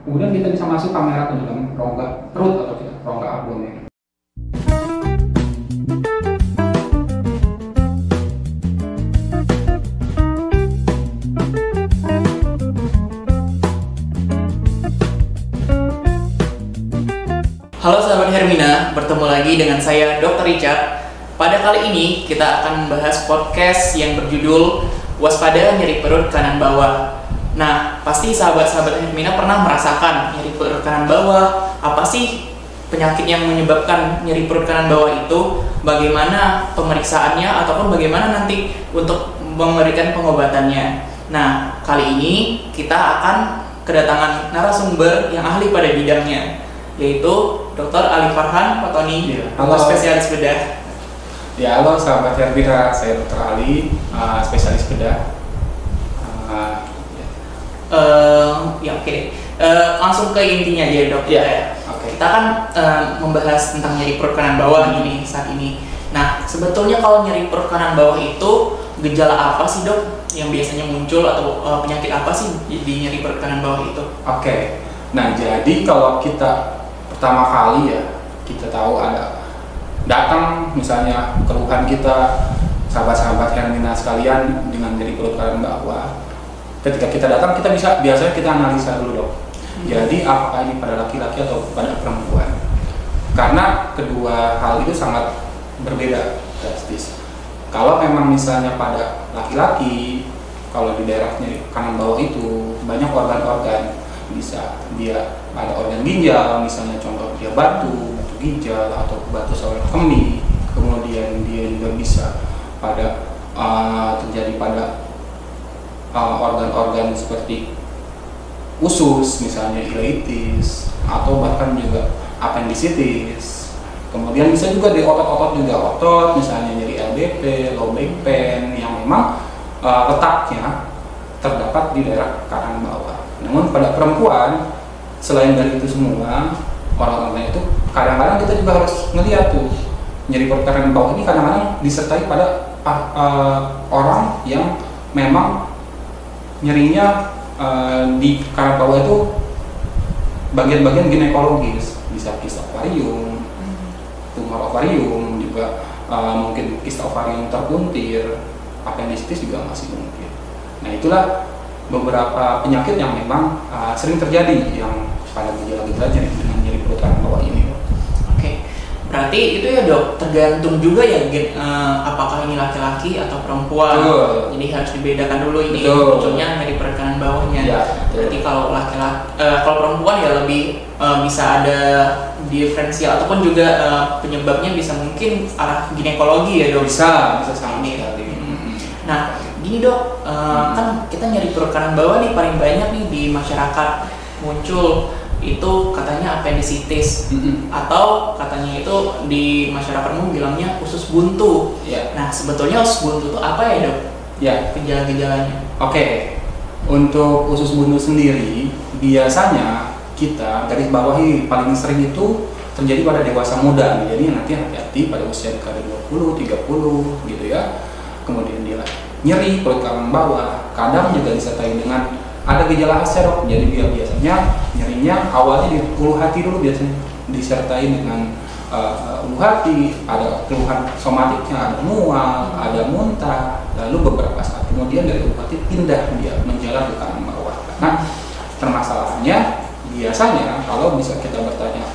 Kemudian kita bisa masuk kamera ke dalam rongga perut atau rongga abdomen. Halo sahabat Hermina, bertemu lagi dengan saya Dr. Richard. Pada kali ini kita akan membahas podcast yang berjudul Waspada Nyeri Perut Kanan Bawah. Nah, pasti sahabat-sahabat Hermina pernah merasakan nyeri perut kanan bawah. Apa sih penyakit yang menyebabkan nyeri perut kanan bawah itu? Bagaimana pemeriksaannya ataupun bagaimana nanti untuk memberikan pengobatannya? Nah, kali ini kita akan kedatangan narasumber yang ahli pada bidangnya, yaitu Dr. Ali Farhan Fatoni, Halo. spesialis bedah. Ya, halo sahabat Hermina, saya Dr. Ali, spesialis bedah. Oke. Langsung ke intinya aja dok. Ya. Oke. Kita kan membahas tentang nyeri perut kanan bawah ini saat ini. Nah, sebetulnya kalau nyeri perut kanan bawah itu gejala apa sih dok yang biasanya muncul atau penyakit apa sih di nyeri perut kanan bawah itu? Oke. Nah, jadi kalau kita pertama kali ya kita tahu ada datang misalnya keluhan kita sahabat-sahabat Hermina sekalian dengan nyeri perut kanan bawah. Ketika kita datang kita biasanya kita analisa dulu dok. Jadi apakah ini pada laki-laki atau pada perempuan? Karena kedua hal itu sangat berbeda drastis. Kalau memang misalnya pada laki-laki, kalau di daerah nyeri kanan bawah itu banyak organ-organ, bisa dia ada organ ginjal, misalnya contoh dia batu ginjal atau batu saluran kemih, kemudian dia juga bisa pada terjadi pada organ-organ seperti usus, misalnya ileitis, atau bahkan juga appendicitis. Kemudian bisa juga di otot-otot juga, otot misalnya nyeri LBP, low back pain yang memang letaknya terdapat di daerah kanan bawah. Namun pada perempuan, selain dari itu semua, orang-orang itu kadang-kadang kita juga harus melihat tuh nyeri perut kanan bawah ini kadang-kadang disertai pada orang yang memang nyerinya di kanan bawah itu bagian-bagian ginekologis, bisa kista ovarium, tumor ovarium, juga mungkin kista ovarium terpuntir, appendicitis juga masih mungkin. Nah, itulah beberapa penyakit yang memang sering terjadi yang pada gejala-gejala dengan nyeri perut kanan bawah ini. Oke, berarti itu ya dok, tergantung juga ya apakah ini laki-laki atau perempuan. Betul. Jadi harus dibedakan dulu ini Betul. munculnya nyeri perut kanan bawahnya. Ya, Berarti kalau laki-laki, kalau perempuan ya lebih bisa ada diferensial ataupun juga penyebabnya bisa mungkin arah ginekologi ya dok. bisa sama Ini. sekali. Nah, gini dok, kan kita nyeri perut kanan bawah nih paling banyak nih di masyarakat muncul itu katanya appendicitis atau katanya itu di masyarakat umum bilangnya usus buntu. Ya. Nah, sebetulnya usus buntu itu apa ya dok? Ya. Gejala-gejalanya. Oke. Untuk usus buntu sendiri biasanya kita garis bawahi paling sering itu terjadi pada dewasa muda. Jadi nanti hati-hati pada usia dekade 20, 30 gitu ya. Kemudian dia nyeri perut kanan bawah, kadang juga disertai dengan ada gejala khasnya dok. Jadi dia biasanya nyerinya awalnya di ulu hati dulu, biasanya disertai dengan ulu hati, ada keluhan somatiknya, ada mual, ada muntah, lalu beberapa saat kemudian dari ulu hati pindah dia menjalar ke kanan bawah. Nah, permasalahannya biasanya kalau bisa kita bertanya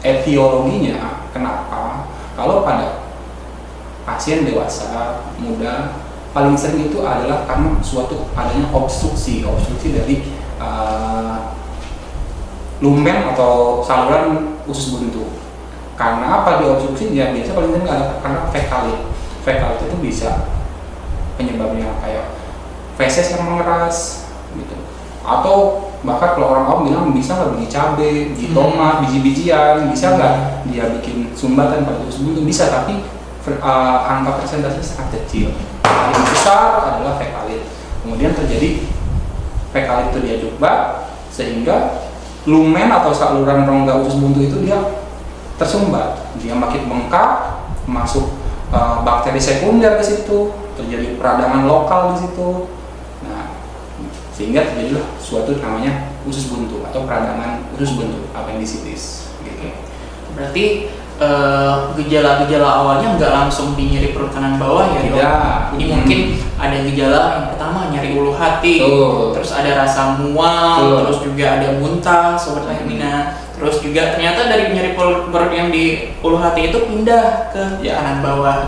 etiologinya kenapa, kalau pada pasien dewasa muda paling sering itu adalah karena suatu adanya obstruksi dari lumen atau saluran usus buntu. Karena apa diobstruksi? Ya biasa paling sering ada karena fekalit. Fekalit itu bisa penyebabnya kayak feses yang mengeras gitu. Atau bahkan kalau orang awam bilang bisa nggak biji cabai, biji tomat, biji-bijian, bisa nggak dia bikin sumbatan pada usus buntu? Bisa, tapi angka persentasenya sangat kecil. Yang besar adalah fekalit. Kemudian terjadi fekalit itu dia jebak sehingga lumen atau saluran rongga usus buntu itu dia tersumbat, dia makin bengkak, masuk bakteri sekunder ke situ, terjadi peradangan lokal di situ. Nah, sehingga terjadilah suatu namanya usus buntu atau peradangan usus buntu appendicitis gitu. Berarti gejala-gejala awalnya nggak langsung di nyeri perut kanan bawah ya dok? Tidak. Jadi mungkin ada gejala yang pertama nyeri ulu hati, terus ada rasa mual, terus juga ada muntah, sobat Hermina. Terus juga ternyata dari nyeri perut yang di ulu hati itu pindah ke kanan bawah.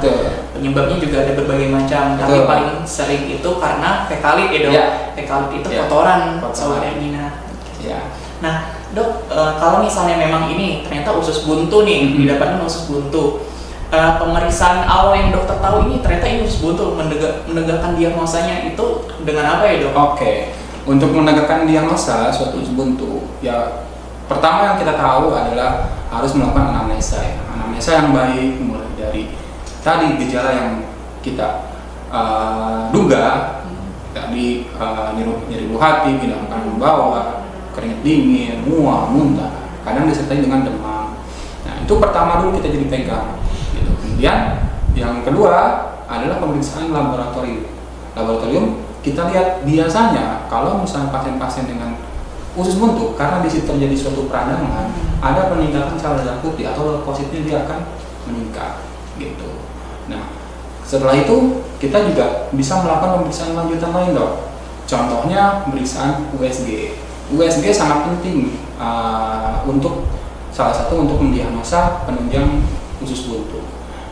Penyebabnya juga ada berbagai macam, tapi paling sering itu karena fekalit ya dok. Fekalit itu kotoran, sobat Hermina. Nah dok, kalau misalnya memang ini ternyata usus buntu nih, didapatkan usus buntu, pemeriksaan awal yang dokter tahu ini ternyata ini usus buntu, menegakkan diagnosanya itu dengan apa ya dok? Oke, untuk menegakkan diagnosa suatu usus buntu, ya pertama yang kita tahu adalah harus melakukan anamnesa ya. Anamnesa yang baik, mulai dari tadi gejala yang kita duga, tadi nyeri ulu hati, pindah kanan bawah, keringat dingin, mual, muntah, kadang disertai dengan demam. Nah itu pertama dulu kita jadi pegang gitu. Kemudian yang kedua adalah pemeriksaan laboratorium. Laboratorium kita lihat biasanya kalau misalnya pasien-pasien dengan usus buntu, karena di situ terjadi suatu peradangan, ada peningkatan sel darah putih atau leukositnya dia akan meningkat gitu. Nah setelah itu kita juga bisa melakukan pemeriksaan lanjutan lain dok. Contohnya pemeriksaan USG. USG sangat penting untuk salah satu untuk mendiagnosa penunjang usus buntu.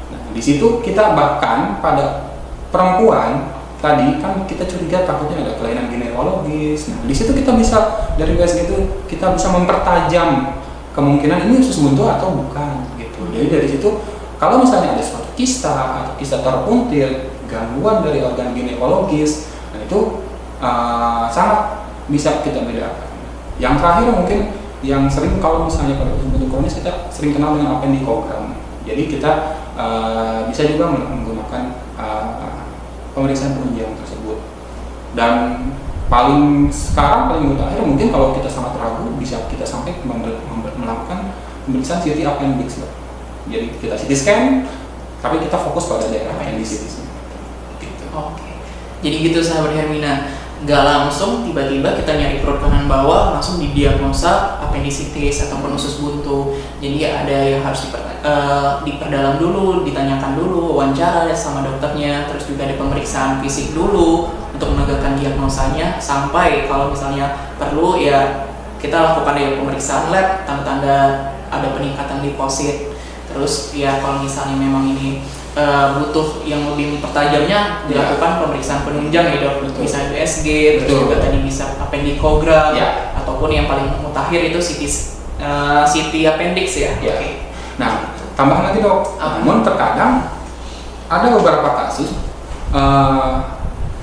Nah, di situ kita bahkan pada perempuan tadi kan kita curiga takutnya ada kelainan ginekologis. Nah, di situ kita bisa dari USG itu kita bisa mempertajam kemungkinan ini usus buntu atau bukan gitu. Jadi dari situ kalau misalnya ada suatu kista atau kista terpuntir, gangguan dari organ ginekologis, nah itu sangat bisa kita bedakan. Yang terakhir mungkin yang sering kalau misalnya pada usus buntu kronis kita sering kenal dengan appendikogram. Jadi kita bisa juga menggunakan pemeriksaan penunjang tersebut. Dan paling mutakhir mungkin kalau kita sangat ragu bisa kita sampai melakukan pemeriksaan CT appendix. Jadi kita CT scan, tapi kita fokus pada daerah appendicitis. Gitu. Oke. Jadi gitu sahabat Hermina. Nggak langsung tiba-tiba kita nyari perut kanan bawah langsung didiagnosa appendicitis ataupun usus buntu. Jadi ada yang harus diperdalam dulu, ditanyakan dulu, wawancara sama dokternya, terus juga ada pemeriksaan fisik dulu untuk menegakkan diagnosanya, sampai kalau misalnya perlu ya kita lakukan ya pemeriksaan lab, tanda-tanda ada peningkatan leukosit. Terus ya kalau misalnya memang ini butuh yang lebih mempertajamnya dilakukan pemeriksaan penunjang ya dok, bisa USG, terus juga tadi bisa appendikogram, ataupun yang paling mutakhir itu CT appendix ya. Okay. Nah tambahan lagi dok, namun terkadang ada beberapa kasus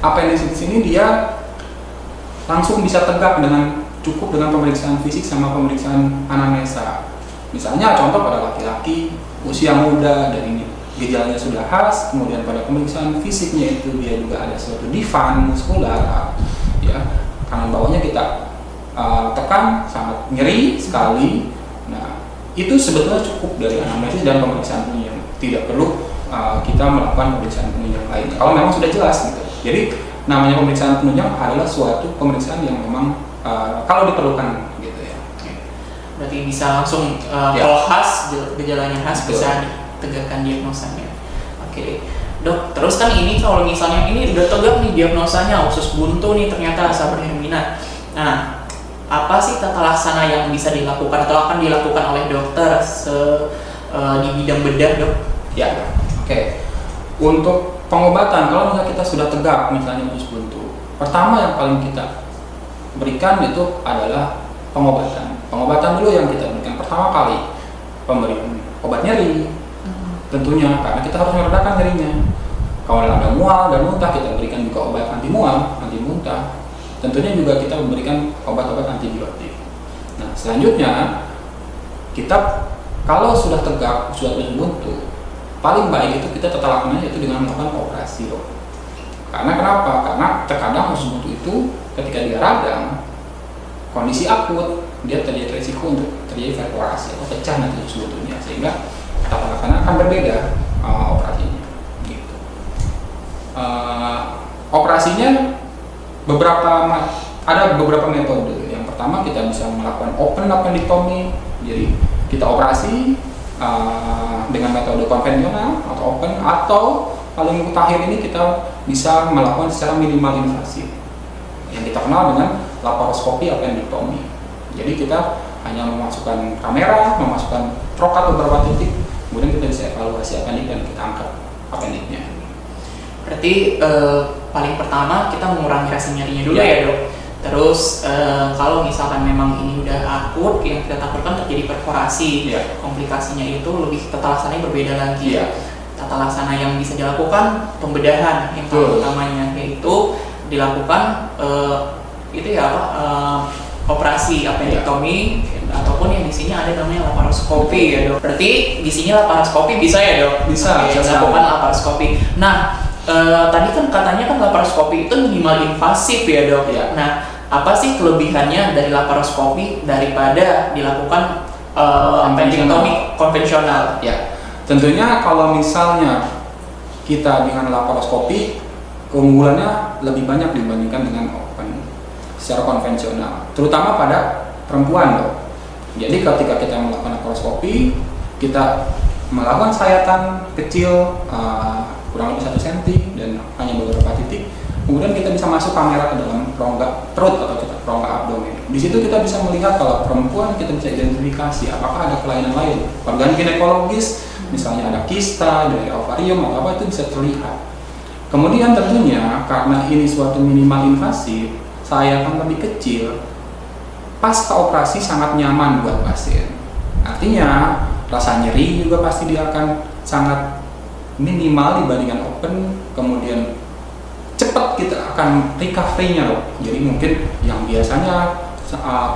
appendicitis ini dia langsung bisa tegak dengan cukup dengan pemeriksaan fisik sama pemeriksaan anamnesa. Misalnya contoh pada laki-laki usia muda dan ini gejalanya sudah khas, kemudian pada pemeriksaan fisiknya itu dia juga ada suatu difan muskular, ya kanan bawahnya kita tekan sangat nyeri sekali. Nah itu sebetulnya cukup dari anamnesis dan pemeriksaan penunjang, tidak perlu kita melakukan pemeriksaan penunjang lain kalau memang sudah jelas gitu. Jadi namanya pemeriksaan penunjang adalah suatu pemeriksaan yang memang kalau diperlukan gitu ya. Berarti bisa langsung kalau khas gejalanya khas bisa tegakkan diagnosanya. Oke dok, terus kan ini kalau misalnya ini udah tegak nih diagnosanya usus buntu nih ternyata sahabat Hermina. Nah apa sih tata laksana yang bisa dilakukan atau akan dilakukan oleh dokter di bidang bedah dok? Ya, oke. Untuk pengobatan kalau misalnya kita sudah tegak misalnya usus buntu, pertama yang paling kita berikan itu adalah pengobatan. Pengobatan dulu yang kita berikan pertama kali pemberian obat nyeri. Tentunya karena kita harus meredakan nyerinya. Kalau ada mual dan muntah kita berikan juga obat anti mual, anti muntah. Tentunya juga kita memberikan obat-obat antibiotik. Nah selanjutnya kita kalau sudah tegak sudah buntu, paling baik itu kita tata laksananya itu dengan melakukan operasi dok. Karena kenapa? Karena terkadang usus buntu itu ketika dia radang kondisi akut dia terjadi risiko untuk terjadi perforasi atau pecah nanti usus buntunya, sehingga tata laksana akan berbeda operasinya gitu. Operasinya ada beberapa metode. Yang pertama kita bisa melakukan open appendectomy, jadi kita operasi dengan metode konvensional atau open, atau paling terakhir ini kita bisa melakukan secara minimal invasif yang kita kenal dengan laparoskopi appendectomy. Jadi kita hanya memasukkan kamera, memasukkan trokat beberapa titik, kemudian kita bisa evaluasi appendix dan kita angkat appendixnya. Berarti paling pertama kita mengurangi rasa nyerinya dulu ya dok. Terus kalau misalkan memang ini udah akut, yang kita takutkan terjadi perforasi, komplikasinya itu lebih tata laksananya berbeda lagi. Tata laksana yang bisa dilakukan pembedahan yang paling utamanya, yaitu dilakukan operasi appendectomy ataupun yang di sini ada namanya laparoskopi ya dok. Berarti di sini laparoskopi bisa ya dok? Bisa. Dilakukan laparoskopi. Nah, tadi kan katanya kan laparoskopi itu minimal invasif ya dok. Nah, apa sih kelebihannya dari laparoskopi daripada dilakukan appendectomy konvensional? Ya, tentunya kalau misalnya kita dengan laparoskopi, keunggulannya lebih banyak dibandingkan dengan open secara konvensional, terutama pada perempuan dok. Jadi ketika kita melakukan laparoskopi, kita melakukan sayatan kecil kurang lebih 1 cm dan hanya beberapa titik. Kemudian kita bisa masuk kamera ke dalam rongga perut atau rongga abdomen. Di situ kita bisa melihat kalau perempuan, kita bisa identifikasi apakah ada kelainan lain, organ ginekologis, misalnya ada kista dari ovarium atau apa, itu bisa terlihat. Kemudian tentunya karena ini suatu minimal invasif, sayatan lebih kecil, pasca operasi sangat nyaman buat pasien. Artinya rasa nyeri juga pasti dia akan sangat minimal dibandingkan open. Kemudian cepat kita akan recovery-nya loh. Jadi mungkin yang biasanya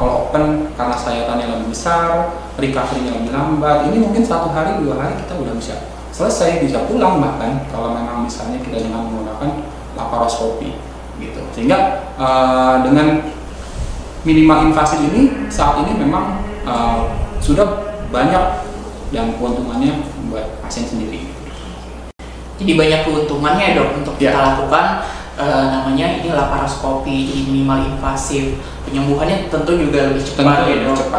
kalau open karena sayatannya lebih besar, recovery-nya lebih lambat, ini mungkin 1 hari 2 hari kita udah bisa selesai, bisa pulang bahkan kalau memang misalnya kita dengan menggunakan laparoskopi gitu. Sehingga dengan minimal invasif ini saat ini memang sudah banyak dan keuntungannya buat pasien sendiri. Jadi banyak keuntungannya dok untuk kita lakukan namanya ini laparoskopi, jadi minimal invasif, penyembuhannya tentu juga lebih cepat ya dok.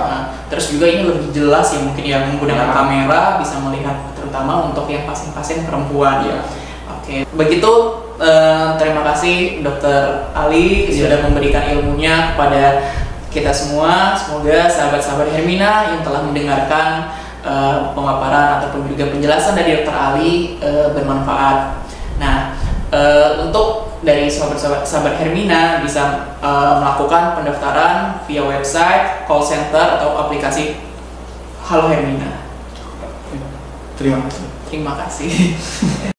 Terus juga ini lebih jelas ya, mungkin yang menggunakan kamera bisa melihat, terutama untuk yang pasien-pasien perempuan. Oke, begitu terima kasih Dokter Ali sudah memberikan ilmunya kepada kita semua. Semoga sahabat-sahabat Hermina yang telah mendengarkan pemaparan ataupun juga penjelasan dari Dokter Ali bermanfaat. Nah, untuk dari sahabat Hermina bisa melakukan pendaftaran via website, call center atau aplikasi Halo Hermina. Terima kasih. Terima kasih.